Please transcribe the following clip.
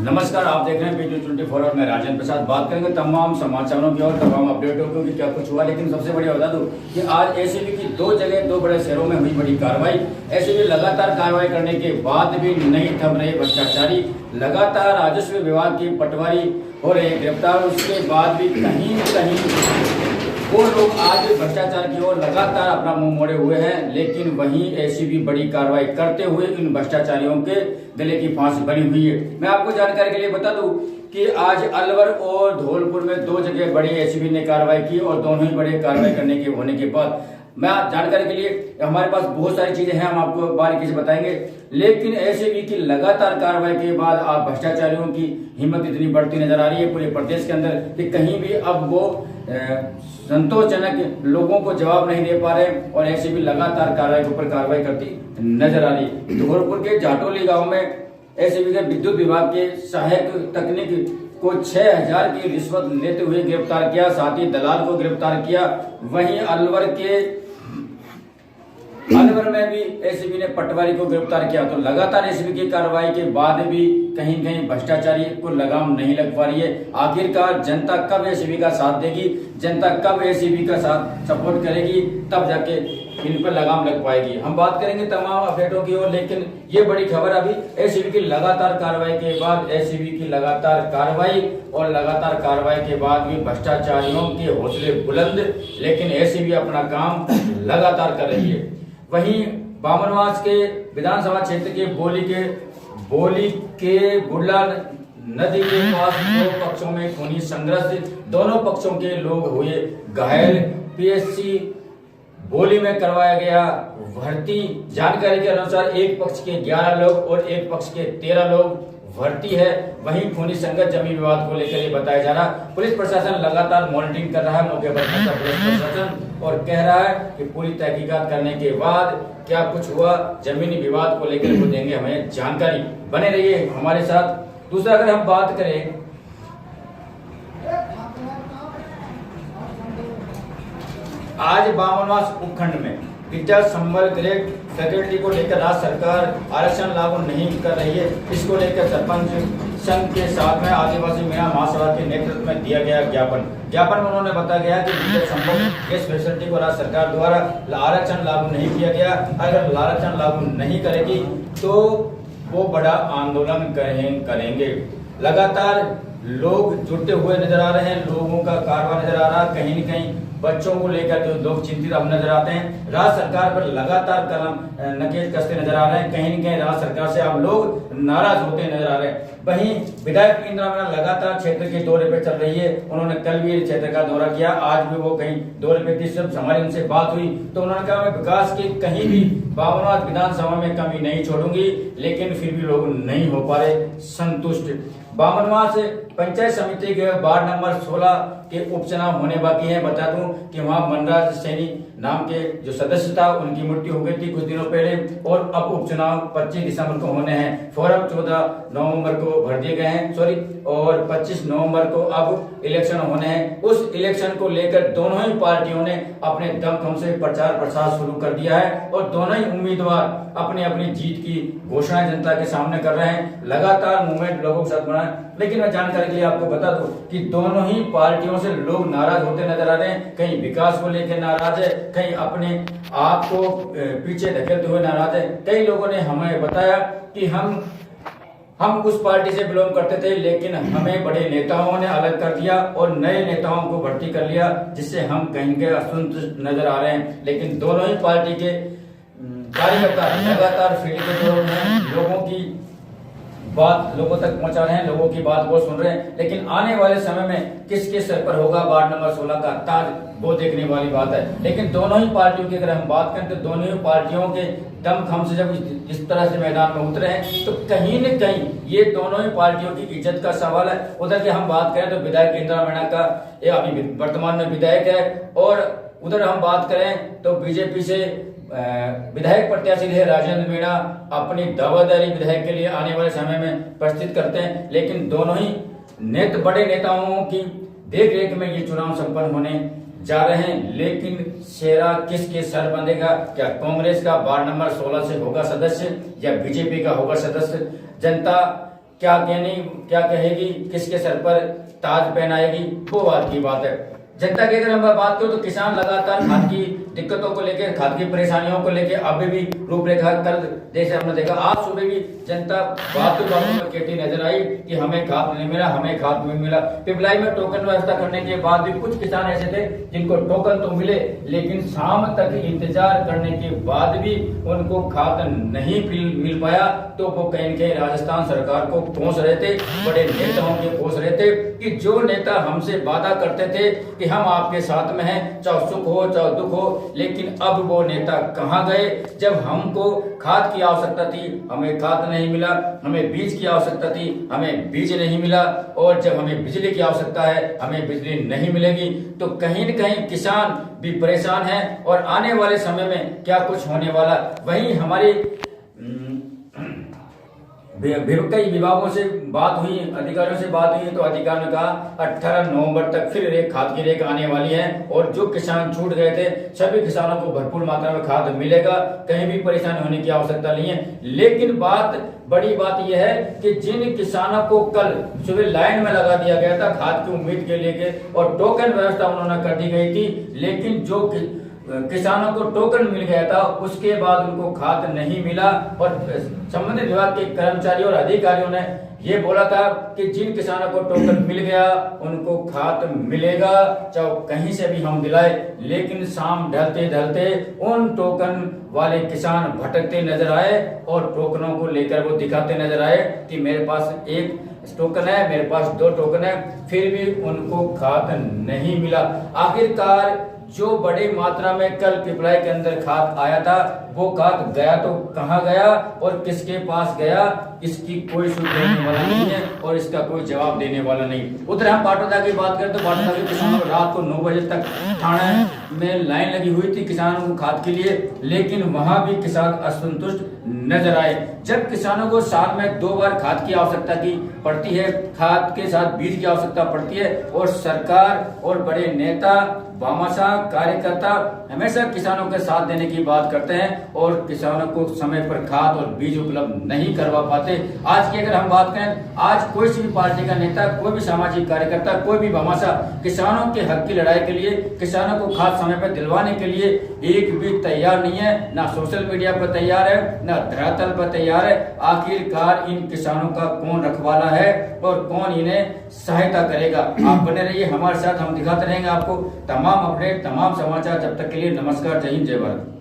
नमस्कार, आप देख रहे हैं PG24 और मैं राजेंद्र प्रसाद। बात करेंगे तमाम समाचारों की और तमाम अपडेटों की क्या कुछ हुआ। लेकिन सबसे बढ़िया बता दूं कि आज एसीबी की दो जगह दो बड़े शहरों में हुई बड़ी कार्रवाई। एसीबी लगातार कार्रवाई करने के बाद भी नहीं थम रहे भ्रष्टाचारी। लगातार राजस्व विभाग की पटवारी हो रहे गिरफ्तार, उसके बाद भी कहीं न कहीं वो लोग आज भ्रष्टाचार की ओर लगातार अपना मुंह मोड़े हुए हैं। लेकिन वहीं एसीबी बड़ी कार्रवाई करते हुए इन भ्रष्टाचारियों के गले की फांस बनी हुई है। मैं आपको जानकारी के लिए बता दूं कि आज अलवर और धौलपुर में दो जगह बड़ी एसीबी ने कार्रवाई की और दोनों ही बड़े कार्रवाई करने के होने के बाद मैं जानकारी के लिए हमारे पास बहुत सारी चीजें हैं, हम आपको बारीकी से बताएंगे। लेकिन एसीबी की लगातार कार्रवाई के बाद आप भ्रष्टाचारियों की हिम्मत इतनी बढ़ती नजर आ रही है पूरे प्रदेश के अंदर कि कहीं भी अब वो संतोषजनक लोगों को जवाब नहीं दे पा रहे और एसीबी लगातार कार्रवाई के ऊपर कार्रवाई करती नजर आ रही है। धौलपुर के जाटोली गांव में एसीबी के विद्युत विभाग के सहायक तकनीक को 6000 की रिश्वत लेते हुए गिरफ्तार किया, साथ ही दलाल को गिरफ्तार किया। वहीं अलवर में भी एसीबी ने पटवारी को गिरफ्तार किया। तो लगातार एसीबी की कार्रवाई के बाद भी कहीं कहीं भ्रष्टाचारी को लगाम नहीं लग पा रही है। आखिरकार जनता कब एसीबी का साथ देगी, जनता कब एसीबी का साथ सपोर्ट करेगी, तब जाके इन पर लगाम लग पाएगी। हम बात करेंगे तमाम अपडेटों की ओर। लेकिन ये बड़ी खबर अभी एसीबी की लगातार कार्रवाई के बाद, एसीबी की लगातार कार्रवाई और लगातार कार्रवाई के बाद भी भ्रष्टाचारियों के हौसले बुलंद, लेकिन एसीबी अपना काम लगातार कर रही है। वहीं बामनवास के विधानसभा क्षेत्र के बोली के गुड़ला नदी के पास दो पक्षों में खूनी संघर्ष, दोनों पक्षों के लोग हुए घायल। पीएससी बोली में करवाया गया भर्ती। जानकारी के अनुसार एक पक्ष के 11 लोग और एक पक्ष के 13 लोग भर्ती है। वहीं खूनी संघर्ष जमीन विवाद को लेकर ये बताया जा रहा। पुलिस प्रशासन लगातार मॉनिटरिंग कर रहा है, मौके पर पहुंचा पुलिस प्रशासन और कह रहा है कि पूरी तहकीकात करने के बाद क्या कुछ हुआ जमीनी विवाद को लेकर वो देंगे हमें जानकारी। बने रहिए हमारे साथ। दूसरा, अगर हम बात करें आज बामनवास उपखंड में विद्या संबल ग्रेड फैकल्टी को लेकर राज्य सरकार आरक्षण लागू नहीं कर रही है। इसको लेकर सरपंच संघ के साथ में आदिवासी महिला महासभा के नेतृत्व में दिया गया ज्ञापन में उन्होंने बताया गया कि विद्या संबल गैस फैसिलिटी को राज्य सरकार द्वारा आरक्षण लागू नहीं किया गया। अगर आरक्षण लागू नहीं करेगी तो वो बड़ा आंदोलन करेंगे। लगातार लोग जुटे हुए नजर आ रहे हैं, लोगों का कारवां नजर आ रहा है। कहीं न कहीं बच्चों को लेकर जो लोग चिंतित अब नजर आते हैं, राज्य सरकार पर लगातार कदम नकेल कसते नजर आ रहे हैं। कहीं न कहीं राज्य सरकार से अब लोग नाराज होते नजर आ रहे हैं। वहीं विधायक इंदिरा मीणा लगातार क्षेत्र के दौरे पे चल रही है। उन्होंने कल भी क्षेत्र का दौरा किया, आज भी वो कहीं दौरे पे थी। जब हमारी उनसे बात हुई तो उन्होंने कहा मैं विकास की कहीं भी बामनवास विधानसभा में कमी नहीं छोड़ूंगी, लेकिन फिर भी लोग नहीं हो पा रहे संतुष्ट। बामनवास पंचायत समिति के वार्ड नंबर 16 के उपचुनाव होने बाकी हैं। बता दूं कि वहां मनराज सैनी नाम के जो सदस्य था उनकी मृत्यु हो गई थी कुछ दिनों पहले और अब उपचुनाव 25 दिसंबर को होने हैं। फॉर्म 14 नवंबर को भर दिए गए हैं और 25 नवंबर को अब इलेक्शन होने हैं। उस इलेक्शन को लेकर दोनों ही पार्टियों ने अपने दमखम से प्रचार प्रसार शुरू कर दिया है और दोनों ही उम्मीदवार अपनी अपनी जीत की घोषणाएं जनता के सामने कर रहे हैं। लगातार मूवमेंट लोगों के साथ बना है। लेकिन मैं जानकारी के लिए आपको बता दूं कि दोनों ही पार्टियों से लोग नाराज होते नजर आ रहे हैं। कहीं विकास को लेकर नाराज है, कहीं अपने आप को पीछे धकेलते हुए नाराज है। कई लोगों ने हमें बताया कि हम उस पार्टी से बिलोंग करते थे, लेकिन हमें बड़े नेताओं ने अलग कर दिया और नए नेताओं को भर्ती कर लिया, जिससे हम कहीं के असंतुष्ट नजर आ रहे हैं। लेकिन दोनों ही पार्टी के कार्यकर्ता लगातार फील्ड पे हैं, लोगों की बात लोगों तक पहुंचा रहे हैं, लोगों की बात वो सुन रहे हैं। लेकिन आने वाले समय में किसके सर पर होगा वार्ड नंबर 16 का ताज, वो देखने वाली बात है। लेकिन दोनों ही पार्टियों की अगर हम बात करें तो दोनों ही पार्टियों के दमखम से जब इस तरह से मैदान में उतरे हैं तो कहीं न कहीं ये दोनों ही पार्टियों की इज्जत का सवाल है। उधर की हम बात करें तो विधायक इंदिरा मीणा का ये अभी वर्तमान में विधायक है और उधर हम बात करें तो बीजेपी से विधायक प्रत्याशी है राजेंद्र मीणा अपनी दावेदारी विधायक के लिए आने वाले समय में प्रस्तुत करते हैं। लेकिन दोनों ही बड़े नेताओं की देख रेख में ये चुनाव संपन्न होने जा रहे हैं। लेकिन सेहरा किसके सर बंधेगा? क्या कांग्रेस का वार्ड नंबर 16 से होगा सदस्य या बीजेपी का होगा सदस्य? जनता क्या कहनी, क्या कहेगी, किसके सर पर ताज पहनाएगी, वो बात की बात है। जनता की अगर हम बात करें तो किसान लगातार खाद की दिक्कतों को लेकर, खाद की परेशानियों को लेकर अभी भी रूपरेखा कर, जैसे हमने देखा आज सुबह भी जनता बातों में कहती नजर आई कि हमें खाद नहीं मिला, हमें खाद नहीं मिला। पिपलाई में टोकन व्यवस्था करने के बाद भी कुछ किसान ऐसे थे जिनको टोकन तो मिले, लेकिन शाम तक इंतजार करने के बाद भी उनको खाद नहीं मिल पाया। तो वो कहीं न कहीं राजस्थान सरकार को कोस रहे थे, बड़े नेताओं के कोस रहे थे कि जो नेता हमसे वादा करते थे कि हम आपके साथ में हैं, चाहे सुख हो चाहे दुख हो, लेकिन अब वो नेता कहां गए। जब हमको खाद की आवश्यकता थी हमें खाद नहीं मिला, हमें बीज की आवश्यकता थी हमें बीज नहीं मिला, और जब हमें बिजली की आवश्यकता है हमें बिजली नहीं मिलेगी। तो कहीं न कहीं किसान भी परेशान है और आने वाले समय में क्या कुछ होने वाला। वहीं हमारी कई विभागों से बात हुई, अधिकारियों से बात हुई, तो अधिकारियों ने कहा 18 नवंबर तक फिर रेक खाद की रेक आने वाली है और जो किसान छूट गए थे सभी किसानों को भरपूर मात्रा में खाद मिलेगा, कहीं भी परेशानी होने की आवश्यकता नहीं है। लेकिन बड़ी बात यह है कि जिन किसानों को कल सुबह लाइन में लगा दिया गया था खाद की उम्मीद के लेके और टोकन व्यवस्था उन्होंने कर दी गई थी, लेकिन जो किसानों को टोकन मिल गया था उसके बाद उनको खाद नहीं मिला और संबंधित विभाग के कर्मचारियों और अधिकारियों ने ये बोला था कि जिन किसानों को टोकन मिल गया उनको खाद मिलेगा, चाहे कहीं से भी हम दिलाए। लेकिन शाम ढलते ढलते उन टोकन वाले किसान भटकते नजर आए और टोकनों को लेकर वो दिखाते नजर आए कि मेरे पास एक टोकन है, मेरे पास 2 टोकन है, फिर भी उनको खाद नहीं मिला। आखिरकार जो बड़ी मात्रा में कल पिपलाई के अंदर खाद आया था वो खाद गया तो कहां गया और किसके पास गया, इसकी कोई सूचना देने वाला नहीं है और इसका कोई जवाब देने वाला नहीं। उधर हम पाटोदा की बात करें तो पाटोदा के किसानों रात को 9 बजे तक थाने में लाइन लगी हुई थी किसानों को खाद के लिए, लेकिन वहां भी किसान असंतुष्ट नजर आए। जब किसानों को साल में 2 बार खाद की आवश्यकता की पड़ती है, खाद के साथ बीज की आवश्यकता पड़ती है और सरकार और बड़े नेता भामाशाह कार्यकर्ता हमेशा किसानों के साथ देने की बात करते हैं और किसानों को समय पर खाद और बीज उपलब्ध नहीं करवा पाते। आज की अगर हम बात करें, आज कोई सी भी पार्टी का नेता, कोई भी सामाजिक कार्यकर्ता, कोई भी भामाशाह किसानों के हक की लड़ाई के लिए, किसानों को खाद समय पर दिलवाने के लिए एक भी तैयार नहीं है। ना सोशल मीडिया पर तैयार है, ना धरातल पर तैयार है। आखिरकार इन किसानों का कौन रखवाला है और कौन इन्हें सहायता करेगा। आप बने रहिए हमारे साथ, हम दिखाते रहेंगे आपको तमाम अपडेट, तमाम समाचार। जब तक के लिए नमस्कार, जय हिंद, जय भारत।